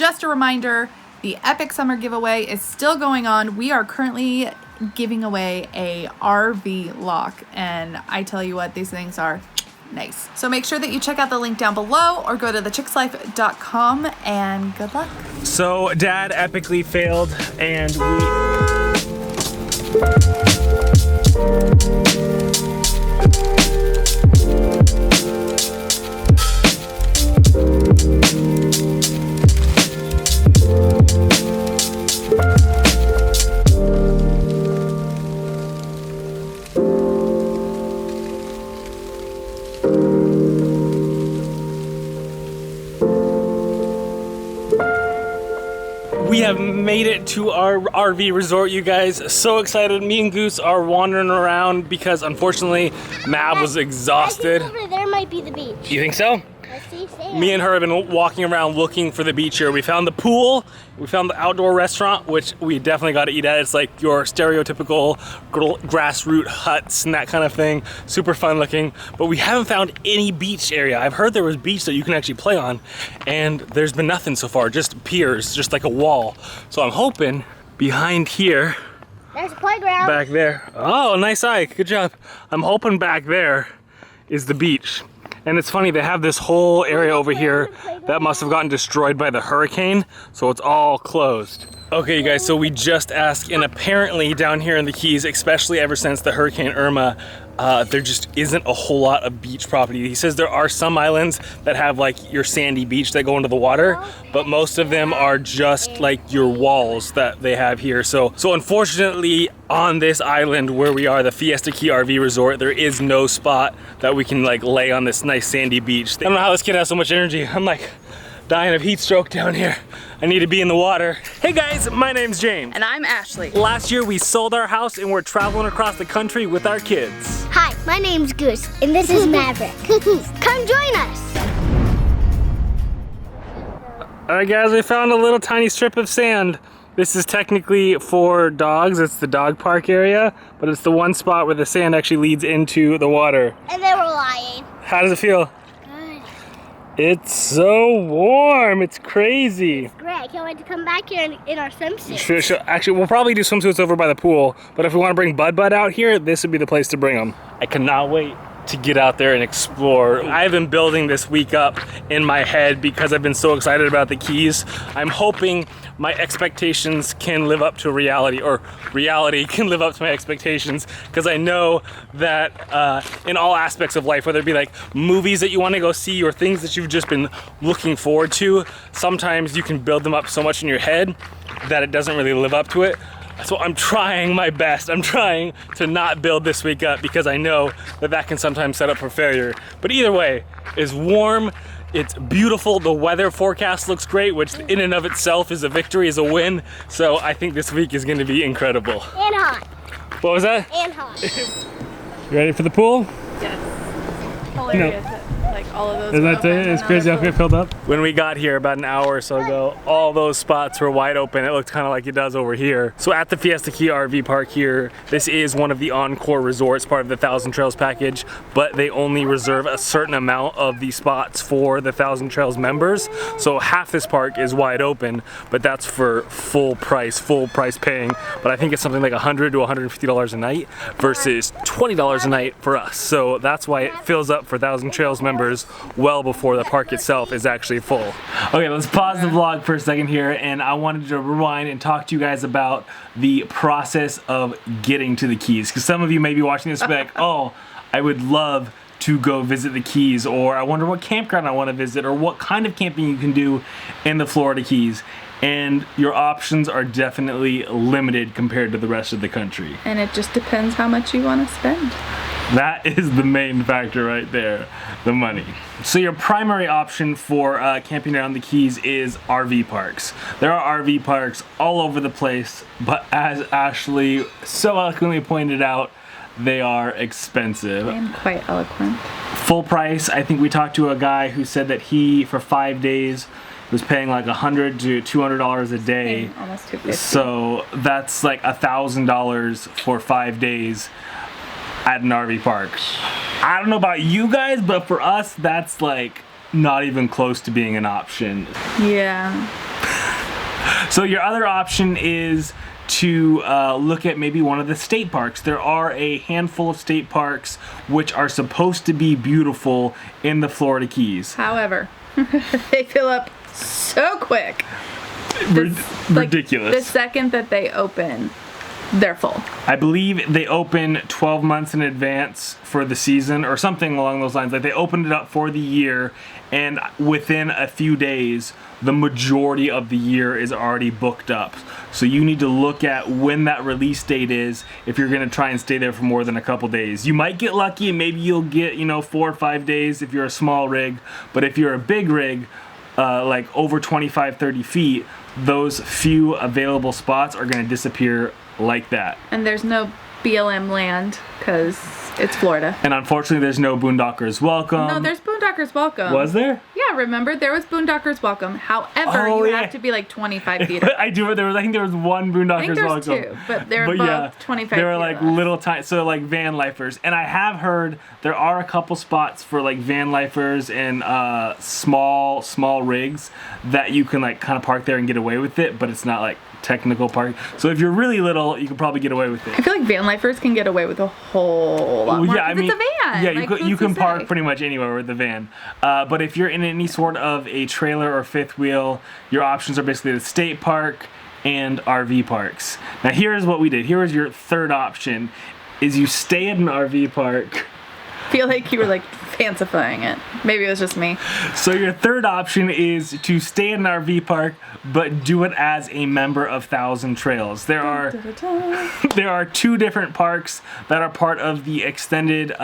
just a reminder, the Epic Summer giveaway is still going on. We are currently giving away a RV lock, and I tell you what, these things are nice. So make sure that you check out the link down below or go to thechickslife.com, and good luck. So Dad epically failed, and we have made it to our RV resort, you guys. So excited. Me and Goose are wandering around because unfortunately Mab was exhausted. I think over there might be the beach. You think so? I see sand. Me and her have been walking around looking for the beach here. We found the pool, we found the outdoor restaurant, which we definitely got to eat at. It's like your stereotypical grassroots huts and that kind of thing. Super fun looking, but we haven't found any beach area. I've heard there was beach that you can actually play on, and there's been nothing so far, just piers, just like a wall. So I'm hoping behind here, there's a playground. back there. Oh, nice eye, good job. I'm hoping back there is the beach. And it's funny, they have this whole area over here that must have gotten destroyed by the hurricane, so it's all closed. Okay, you guys, so we just asked, and apparently down here in the Keys, especially ever since the Hurricane Irma, there just isn't a whole lot of beach property. He says there are some islands that have like your sandy beach that go into the water, but most of them are just like your walls that they have here. So unfortunately, on this island where we are, the Fiesta Key RV Resort, there is no spot that we can like lay on this nice sandy beach. I don't know how this kid has so much energy. I'm like dying of heat stroke down here. I need to be in the water. Hey guys, my name's James. And I'm Ashley. Last year we sold our house and we're traveling across the country with our kids. Hi, my name's Goose, and this is Maverick. Come join us. All right guys, we found a little tiny strip of sand. This is technically for dogs. It's the dog park area, but it's the one spot where the sand actually leads into the water. And they were lying. How does it feel? Good. It's so warm, it's crazy. Great, I can't wait to come back here in our swimsuits. Sure. Actually, we'll probably do swimsuits over by the pool, but if we want to bring Bud out here, this would be the place to bring him. I cannot wait to get out there and explore. I've been building this week up in my head because I've been so excited about the Keys. I'm hoping my expectations can live up to reality, or reality can live up to my expectations, because I know that in all aspects of life, whether it be like movies that you want to go see or things that you've just been looking forward to, sometimes you can build them up so much in your head that it doesn't really live up to it. So I'm trying my best. I'm trying to not build this week up because I know that that can sometimes set up for failure. But either way, it's warm, it's beautiful, the weather forecast looks great, which in and of itself is a victory, is a win. So I think this week is gonna be incredible. And hot. What was that? And hot. You ready for the pool? Yes. Hilarious. Like all of those. Isn't that it? It's crazy how it filled up. When we got here about an hour or so ago, all those spots were wide open. It looked kind of like it does over here. So at the Fiesta Key RV Park here, this is one of the Encore resorts, part of the 1,000 Trails package, but they only reserve a certain amount of the spots for the 1,000 Trails members. So half this park is wide open, but that's for full price paying. But I think it's something like $100 to $150 a night versus $20 a night for us. So that's why it fills up for 1,000 Trails members well before the park itself is actually full. Okay, let's pause the vlog for a second here, and I wanted to rewind and talk to you guys about the process of getting to the Keys, because some of you may be watching this and be like, oh, I would love to go visit the Keys, or I wonder what campground I want to visit, or what kind of camping you can do in the Florida Keys. And your options are definitely limited compared to the rest of the country. And it just depends how much you want to spend. That is the main factor right there, the money. So your primary option for camping around the Keys is RV parks. There are RV parks all over the place, but as Ashley so eloquently pointed out, they are expensive. I am quite eloquent. Full price, I think we talked to a guy who said that he, for 5 days, was paying like $100 to $200 a day. Almost $250. So that's like $1,000 for 5 days at an RV park. I don't know about you guys, but for us, that's like not even close to being an option. Yeah. So your other option is to look at maybe one of the state parks. There are a handful of state parks which are supposed to be beautiful in the Florida Keys. However, they fill up so quick. Ridiculous. Like, the second that they open, they're full. I believe they open 12 months in advance for the season or something along those lines. Like they opened it up for the year, and within a few days, the majority of the year is already booked up. So you need to look at when that release date is if you're gonna try and stay there for more than a couple days. You might get lucky and maybe you'll get, 4 or 5 days if you're a small rig, but if you're a big rig, like over 25, 30 feet, those few available spots are gonna disappear like that. And there's no BLM land because it's Florida. And unfortunately, there's no Boondockers Welcome. No, there's Boondockers Welcome. Was there? Yeah, remember there was Boondockers Welcome. However, you have to be like 25 feet up. I do. I think there was one Boondockers Welcome. I think there's two, but they're above 25 feet. They were like little tiny, so like van lifers. And I have heard there are a couple spots for like van lifers and small rigs that you can like kind of park there and get away with it, but it's not like technical park. So if you're really little, you can probably get away with it. I feel like van lifers can get away with a whole lot more. Yeah, I mean, it's a van. Yeah, you can park pretty much anywhere with the van. But if you're in any sort of a trailer or fifth wheel, your options are basically the state park and RV parks. Now here's what we did. Here is your third option: is you stay at an RV park. I feel like you were like fancifying it. Maybe it was just me. So your third option is to stay in an RV park, but do it as a member of Thousand Trails. There are 2 different parks that are part of the extended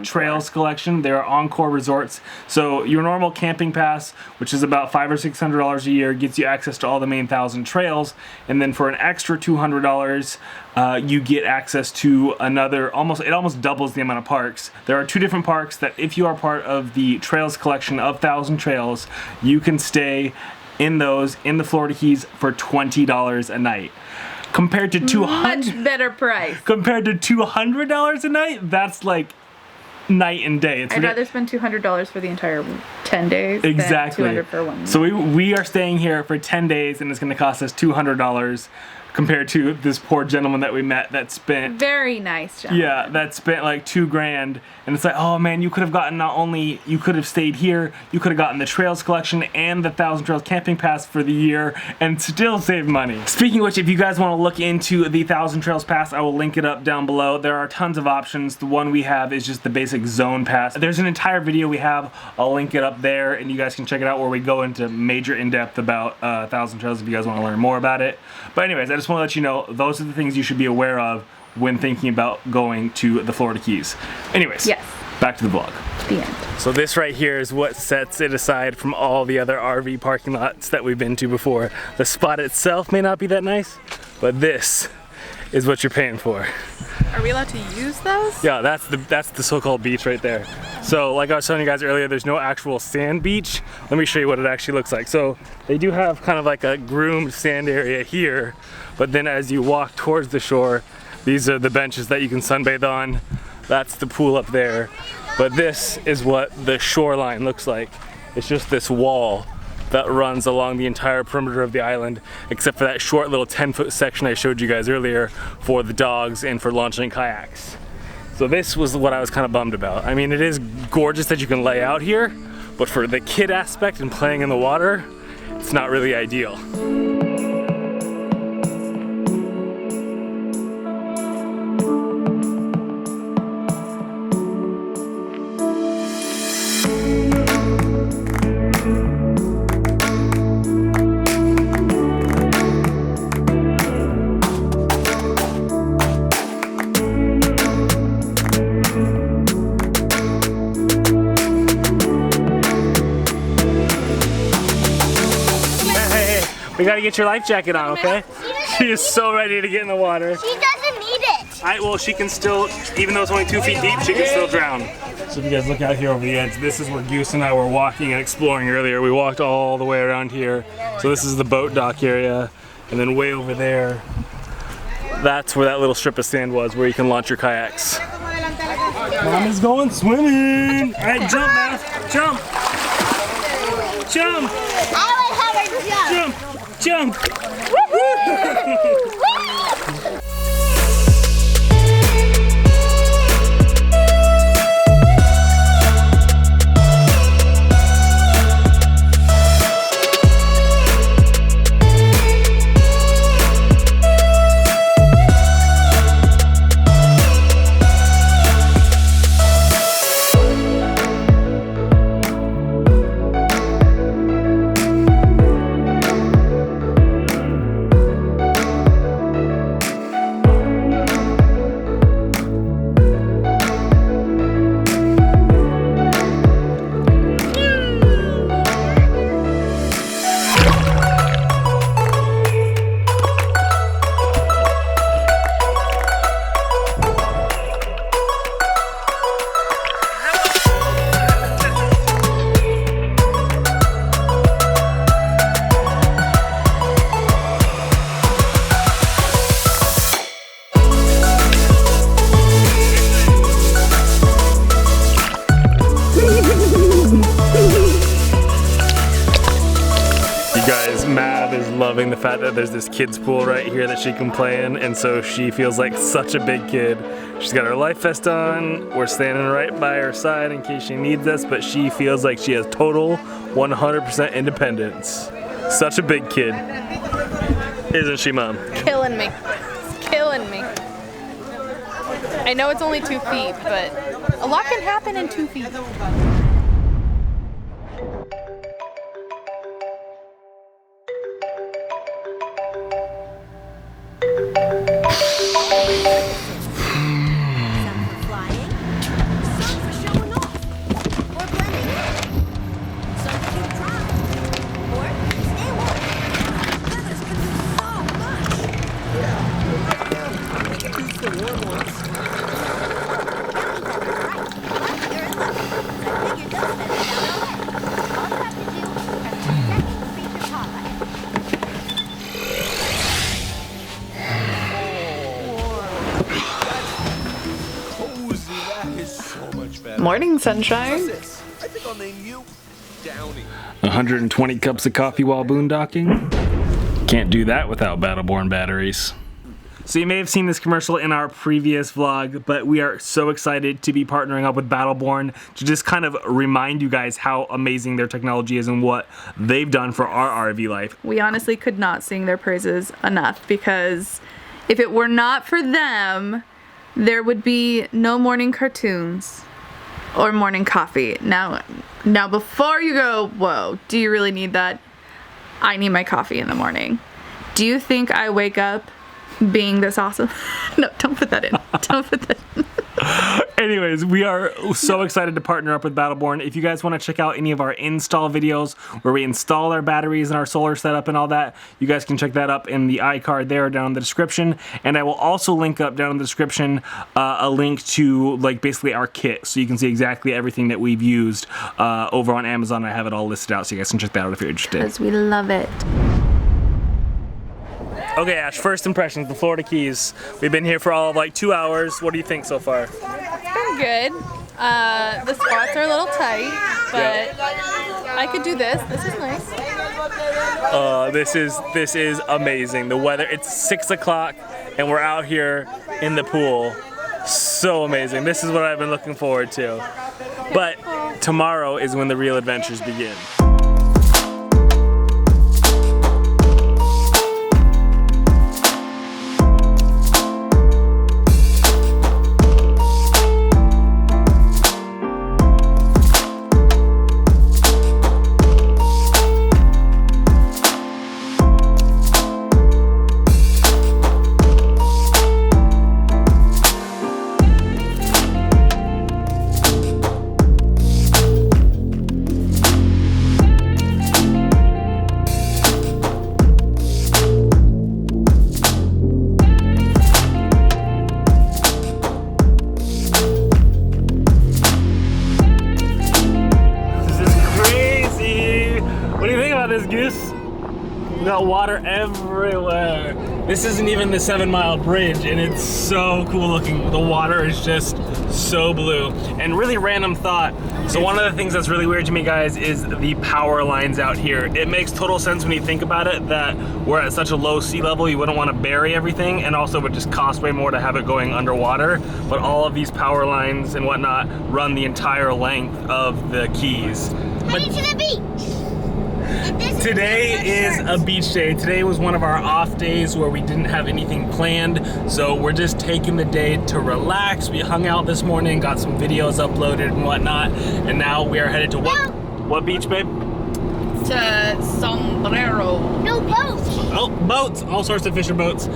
Trails collection. There are Encore resorts. So your normal camping pass, which is about $500 or $600 a year, gets you access to all the main Thousand Trails, and then for an extra $200, you get access to another, it almost doubles the amount of parks. There are 2 different parks that if you are part of the Trails collection of Thousand Trails, you can stay in those in the Florida Keys for $20 a night. Compared to much better price. Compared to $200 a night, that's like night and day. I'd rather spend $200 for the entire 10 days exactly. than $200 for one night. So we are staying here for 10 days and it's going to cost us $200 compared to this poor gentleman that we met that spent... Very nice gentleman. Yeah, that spent like $2,000. And it's like, oh man, you could have gotten you could have stayed here, you could have gotten the Trails collection and the Thousand Trails camping pass for the year and still save money. Speaking of which, if you guys want to look into the Thousand Trails pass, I will link it up down below. There are tons of options. The one we have is just the basic zone pass. There's an entire video we have. I'll link it up there and you guys can check it out where we go into major in-depth about Thousand Trails if you guys want to learn more about it. But anyways, I just want to let you know those are the things you should be aware of when thinking about going to the Florida Keys. Anyways, yes. Back to the vlog. The end. So this right here is what sets it aside from all the other RV parking lots that we've been to before. The spot itself may not be that nice, but this is what you're paying for. Are we allowed to use those? Yeah, that's the so-called beach right there. So like I was telling you guys earlier, there's no actual sand beach. Let me show you what it actually looks like. So they do have kind of like a groomed sand area here, but then as you walk towards the shore, these are the benches that you can sunbathe on. That's the pool up there. But this is what the shoreline looks like. It's just this wall that runs along the entire perimeter of the island, except for that short little 10-foot section I showed you guys earlier for the dogs and for launching kayaks. So this was what I was kind of bummed about. I mean, it is gorgeous that you can lay out here, but for the kid aspect and playing in the water, it's not really ideal. We gotta get your life jacket on, okay? She is so ready to get in the water. She doesn't need it. Well, she can still, even though it's only 2 feet deep, she can still drown. So if you guys look out here over the edge, this is where Goose and I were walking and exploring earlier. We walked all the way around here. So this is the boat dock area. And then way over there, that's where that little strip of sand was where you can launch your kayaks. Mom is going swimming. All right, jump, Beth. Jump. Jump. I would have her jump. Jump. Jump! Loving the fact that there's this kids pool right here that she can play in, and so she feels like such a big kid. She's got her life vest on, we're standing right by her side in case she needs us, but she feels like she has total 100% independence. Such a big kid. Isn't she, Mom? Killing me. It's killing me. I know it's only 2 feet, but a lot can happen in 2 feet. Morning, sunshine. 120 cups of coffee while boondocking? Can't do that without Battleborn batteries. So you may have seen this commercial in our previous vlog, but we are so excited to be partnering up with Battleborn to just kind of remind you guys how amazing their technology is and what they've done for our RV life. We honestly could not sing their praises enough, because if it were not for them, there would be no morning cartoons or morning coffee. Now before you go, whoa, do you really need that? I need my coffee in the morning. Do you think I wake up being this awesome? No, don't put that in. Don't put that in. Anyways, we are so excited to partner up with Battleborn. If you guys want to check out any of our install videos where we install our batteries and our solar setup and all that, you guys can check that up in the iCard there down in the description. And I will also link up down in the description a link to like basically our kit, so you can see exactly everything that we've used over on Amazon. I have it all listed out, so you guys can check that out if you're interested. Because we love it. Okay, Ash, first impressions, the Florida Keys. We've been here for all of like 2 hours. What do you think so far? It's been good. The spots are a little tight, but I could do this. This is nice. This is amazing. The weather, it's 6 o'clock and we're out here in the pool. So amazing. This is what I've been looking forward to. But tomorrow is when the real adventures begin. water everywhere. This isn't even the 7 Mile Bridge, and it's so cool looking. The water is just so blue. And really random thought, so one of the things that's really weird to me, guys, is the power lines out here. It makes total sense when you think about it that we're at such a low sea level, you wouldn't want to bury everything, and also it would just cost way more to have it going underwater. But all of these power lines and whatnot run the entire length of the Keys. Heading to the beach. Today is a beach day. Today was one of our off days where we didn't have anything planned, so we're just taking the day to relax. We hung out this morning, got some videos uploaded and whatnot, and now we are headed to what beach, babe? To Sombrero. No boats. Oh, boats, all sorts of fisher boats.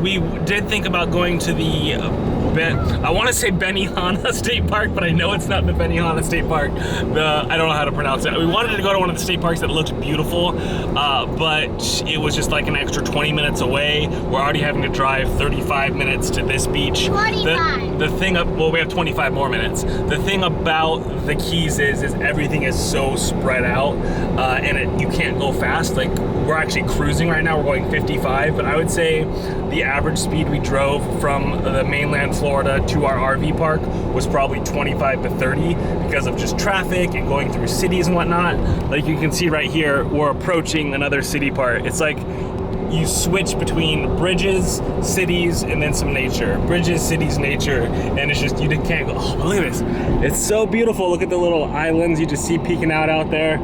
We did think about going to the I want to say Benihana State Park, but I know it's not the Benihana State Park. I don't know how to pronounce it. We wanted to go to one of the state parks that looked beautiful, but it was just like an extra 20 minutes away. We're already having to drive 35 minutes to this beach. 25. The thing, well, we have 25 more minutes. The thing about the Keys is everything is so spread out, and you can't go fast. Like, we're actually cruising right now. We're going 55, but I would say the average speed we drove from the mainland Florida to our RV park was probably 25 to 30 because of just traffic and going through cities and whatnot. Like you can see right here, we're approaching another city part. It's like you switch between bridges, cities, and then some nature. Bridges, cities, nature, and it's just, you can't go, oh, look at this. It's so beautiful. Look at the little islands you just see peeking out there.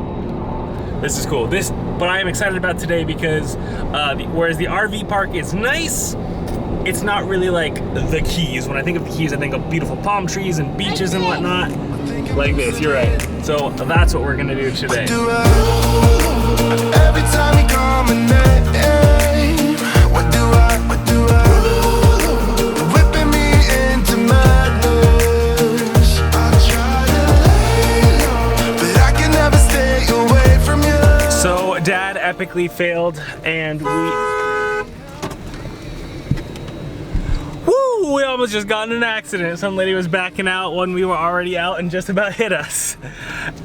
This is cool. But I am excited about today because whereas the RV park is nice, it's not really like the Keys. When I think of the Keys, I think of beautiful palm trees and beaches and whatnot. Like this, you're right. So that's what we're gonna do today. Every time you call my name, what do I whipping me into madness. I try to lay low, but I can never stay away from you. So Dad epically failed, and we almost just got in an accident. Some lady was backing out when we were already out and just about hit us.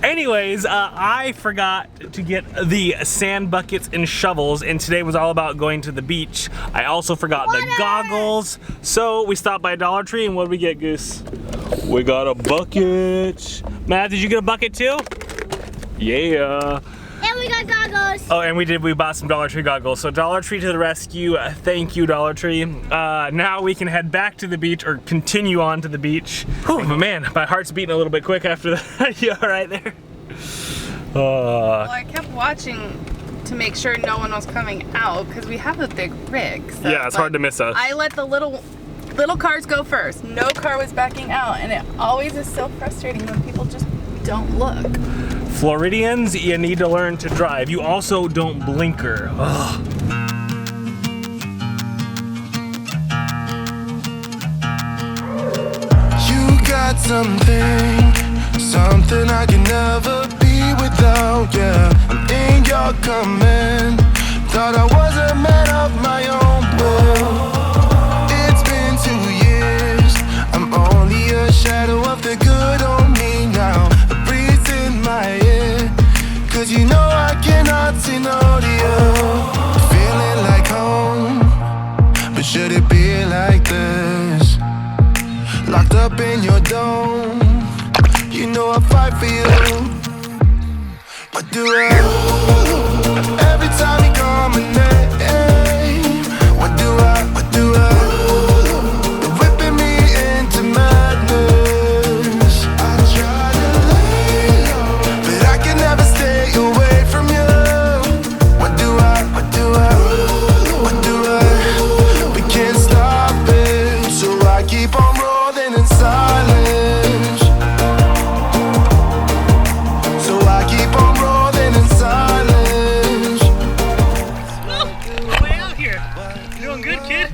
Anyways, I forgot to get the sand buckets and shovels, and today was all about going to the beach. I also forgot the goggles, so we stopped by Dollar Tree, and what did we get, Goose? We got a bucket. Matt, did you get a bucket too? Yeah. And we got goggles. Oh, and we bought some Dollar Tree goggles. So Dollar Tree to the rescue. Thank you, Dollar Tree. Now we can head back to the beach, or continue on to the beach. Whew, but man, my heart's beating a little bit quick after that. You all right there? Well, I kept watching to make sure no one was coming out because we have a big rig. So, yeah, it's hard to miss us. I let the little cars go first. No car was backing out, and it always is so frustrating when people just don't look. Floridians, you need to learn to drive. You also don't blinker. Ugh. You got something I can never be without, yeah. I'm in your command. Thought I was a man of my own will. It's been 2 years. I'm only a shadow of the good on me now. A breeze in my ear, 'cause you know I cannot say no to you. Feeling like home, but should it be like this? Locked up in your dome, you know I fight for you. What do I do? Every time you call my name, what do I do? Whipping me into madness. I try to lay low, but I can never stay away from you. What do I we can't stop it, so I keep on rolling in silence. So I keep on rolling in silence. Way out here. You doing good, kid?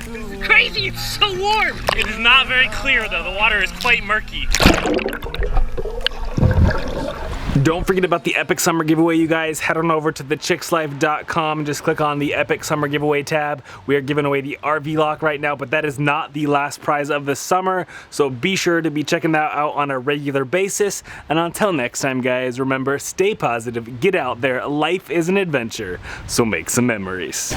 It's crazy, it's so warm. It is not very clear though. The water is quite murky. Don't forget about the Epic Summer Giveaway, you guys. Head on over to thechickslife.com and just click on the Epic Summer Giveaway tab. We are giving away the RV lock right now, but that is not the last prize of the summer, so be sure to be checking that out on a regular basis. And until next time, guys, remember, stay positive, get out there. Life is an adventure, so make some memories.